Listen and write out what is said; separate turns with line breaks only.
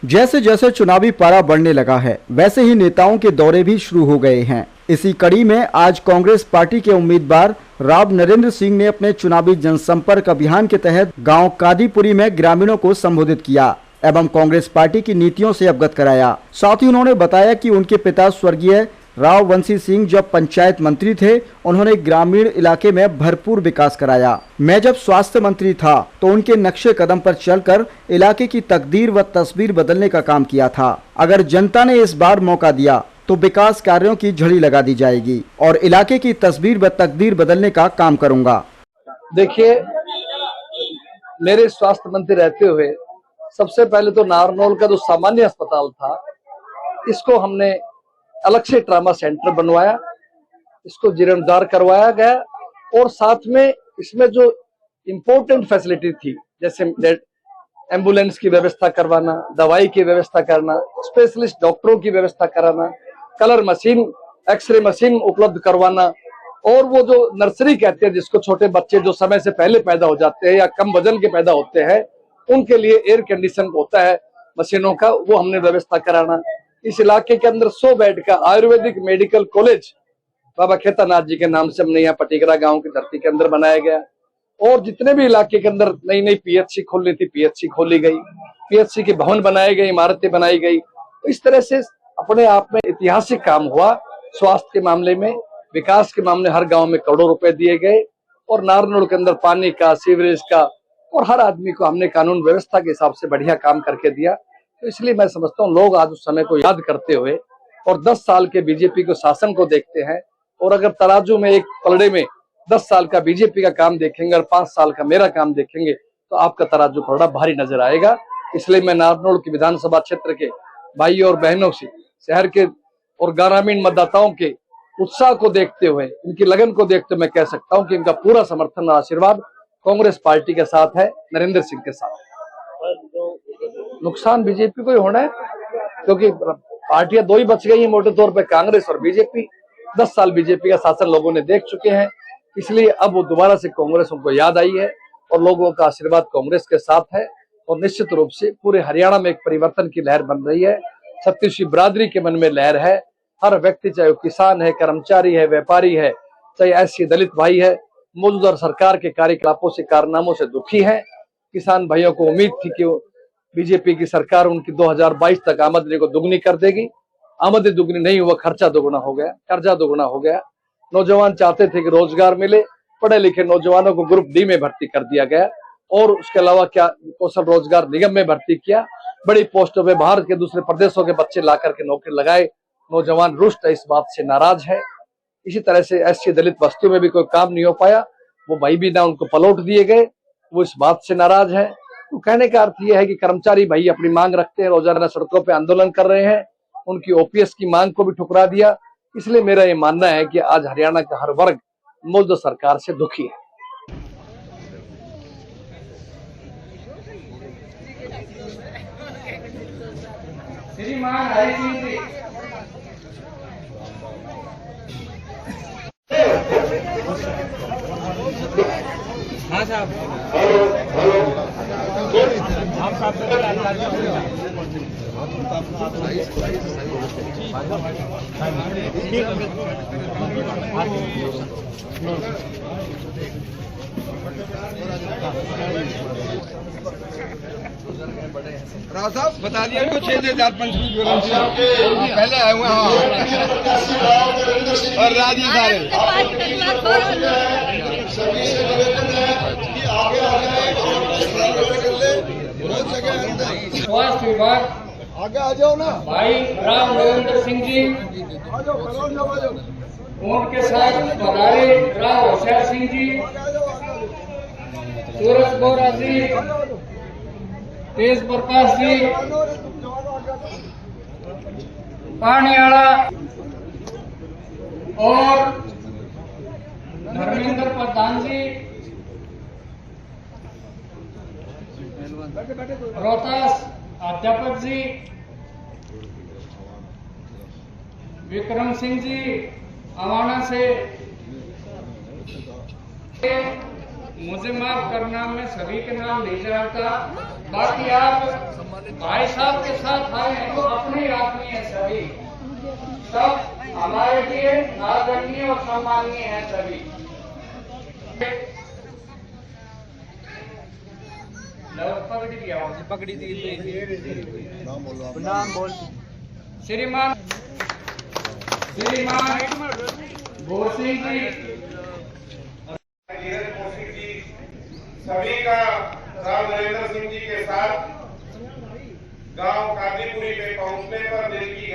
जैसे जैसे चुनावी पारा बढ़ने लगा है, वैसे ही नेताओं के दौरे भी शुरू हो गए हैं। इसी कड़ी में आज कांग्रेस पार्टी के उम्मीदवार राव नरेंद्र सिंह ने अपने चुनावी जनसंपर्क अभियान के तहत गांव कादीपुरी में ग्रामीणों को संबोधित किया एवं कांग्रेस पार्टी की नीतियों से अवगत कराया। साथ ही उन्होंने बताया कि उनके पिता स्वर्गीय राव वंशी सिंह जब पंचायत मंत्री थे, उन्होंने ग्रामीण इलाके में भरपूर विकास कराया। मैं जब स्वास्थ्य मंत्री था तो उनके नक्शे कदम पर चलकर इलाके की तकदीर व तस्वीर बदलने का काम किया था। अगर जनता ने इस बार मौका दिया तो विकास कार्यों की झड़ी लगा दी जाएगी और इलाके की तस्वीर व तकदीर बदलने का काम करूंगा।
देखिए, मेरे स्वास्थ्य मंत्री रहते हुए सबसे पहले तो नारनौल का जो सामान्य अस्पताल था, इसको हमने अलग से ट्रामा सेंटर बनवाया, इसको जीर्णोद्धार करवाया गया और साथ में इसमें जो इम्पोर्टेंट फैसिलिटी थी, जैसे एम्बुलेंस की व्यवस्था करवाना, दवाई की व्यवस्था करना, स्पेशलिस्ट डॉक्टरों की व्यवस्था कराना, कलर मशीन, एक्सरे मशीन उपलब्ध करवाना और वो जो नर्सरी कहते हैं जिसको छोटे बच्चे जो समय से पहले पैदा हो जाते हैं या कम वजन के पैदा होते हैं, उनके लिए एयर कंडीशन होता है मशीनों का, वो हमने व्यवस्था कराना। इस इलाके के अंदर 100 बेड का आयुर्वेदिक मेडिकल कॉलेज बाबा खेतानाथ जी के नाम से हमने यहाँ पटिकरा गांव की धरती के अंदर बनाया गया और जितने भी इलाके के अंदर नई नई पीएचसी खोलनी थी, पीएचसी खोली गई, पीएचसी के भवन बनाए गए, इमारतें बनाई गई। तो इस तरह से अपने आप में ऐतिहासिक काम हुआ। स्वास्थ्य के मामले में, विकास के मामले हर गाँव में करोड़ों रुपए दिए गए और नारनौल के अंदर पानी का, सीवरेज का और हर आदमी को हमने कानून व्यवस्था के हिसाब से बढ़िया काम करके दिया। तो इसलिए मैं समझता हूँ लोग आज उस समय को याद करते हुए और 10 साल के बीजेपी को शासन को देखते हैं और अगर तराजू में एक पलड़े में 10 साल का बीजेपी का काम देखेंगे और 5 साल का मेरा काम देखेंगे तो आपका तराजू थोड़ा भारी नजर आएगा। इसलिए मैं नारनौल की विधानसभा क्षेत्र के भाइयों और बहनों से, शहर के और ग्रामीण मतदाताओं के उत्साह को देखते हुए, इनकी लगन को देखते हुए मैं कह सकता हूँ कि इनका पूरा समर्थन और आशीर्वाद कांग्रेस पार्टी के साथ है, नरेंद्र सिंह के साथ। नुकसान बीजेपी को ही होना है क्योंकि पार्टियां दो ही बच गई हैं मोटे तौर पे, कांग्रेस और बीजेपी। 10 साल बीजेपी का शासन लोगों ने देख चुके हैं, इसलिए अब वो दोबारा से कांग्रेस उनको याद आई है और लोगों का आशीर्वाद कांग्रेस के साथ है और निश्चित रूप से पूरे हरियाणा में एक परिवर्तन की लहर बन रही है। छत्तीसवीं बिरादरी के मन में लहर है। हर व्यक्ति, चाहे वो किसान है, कर्मचारी है, व्यापारी है, चाहे ऐसी दलित भाई है, मौजूदा सरकार के कार्यकलापों से, कारनामों से दुखी है। किसान भाइयों को उम्मीद थी कि बीजेपी की सरकार उनकी 2022 तक आमदनी को दुगनी कर देगी। आमदनी दुगनी नहीं हुआ, खर्चा दोगुना हो गया, कर्जा दोगुना हो गया। नौजवान चाहते थे कि रोजगार मिले, पढ़े लिखे नौजवानों को ग्रुप डी में भर्ती कर दिया गया और उसके अलावा क्या कौशल रोजगार निगम में भर्ती किया। बड़ी पोस्टों पे भारत के दूसरे प्रदेशों के बच्चे ला करके नौकरी लगाए। नौजवान रुष्ट है, इस बात से नाराज है। इसी तरह से ऐसी दलित बस्तियों में भी कोई काम नहीं हो पाया, वो भाई भी ना उनको पलौट दिए गए, वो इस बात से नाराज है। तो कहने का अर्थ यह है कि कर्मचारी भाई अपनी मांग रखते हैं, रोजाना सड़कों पे आंदोलन कर रहे हैं, उनकी ओपीएस की मांग को भी ठुकरा दिया। इसलिए मेरा ये मानना है कि आज हरियाणा का हर वर्ग मौजूदा सरकार से दुखी है।
हाँ साहब, राव साहब बता दिया उनको 6,000 पहले आए हुए और राजी सारे
स्वास्थ्य विभाग
आगे आ जाओ ना
भाई राव नरेंद्र सिंह जी, उनके साथ पधारे राव होशियार सिंह जी, सूरज बोरा जी, तेज प्रकाश जी, पानियाला और धर्मेंद्र प्रधान जी, रोहतास अध्यापक जी, विक्रम सिंह जी, अवाना से। मुझे माफ करना, मैं सभी के नाम नहीं जानता, बाकी आप भाई साहब के साथ आए हैं तो अपने आदमी हैं सभी, सब हमारे लिए आदरणीय और सम्माननीय हैं सभी। पकड़ी थी नाम बोल श्रीमान भोर सिंह जी,
सभी का राव नरेंद्र सिंह जी के साथ गांव कादीपुरी में पहुंचने पर दिल की